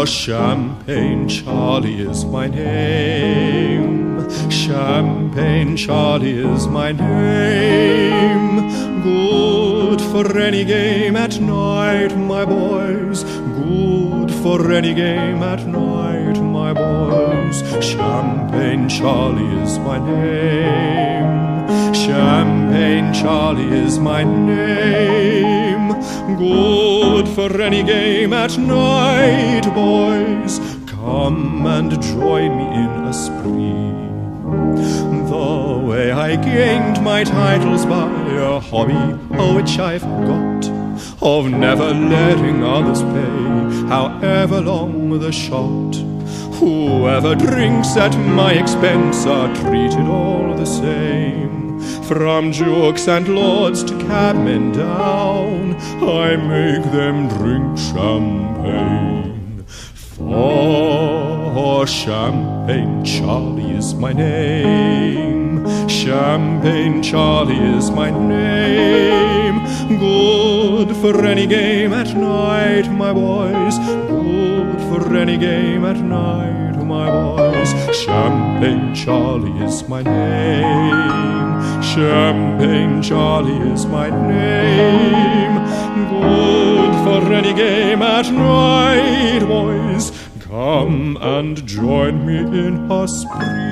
Champagne Charlie is my name. Champagne Charlie is my name. Good for any game at night, my boys. Good for any game at night, my boys. Champagne Charlie is my name. Champagne Charlie is my name. Good for any game at night, boys. Come and join me in a spree. The way I gained my titles by a hobby which I forgot, of never letting others pay, however long the shot. Whoever drinks at my expense are treated all the same. From jokes and lords to cabmen down, I make them drink champagne. For Champagne Charlie is my name. Champagne Charlie is my name. Good for any game at night, my boys. Good for any game at night, my boys. Champagne Charlie is my name. Champagne Charlie is my name. Good for any game at night, boys. Come and join me in a spree.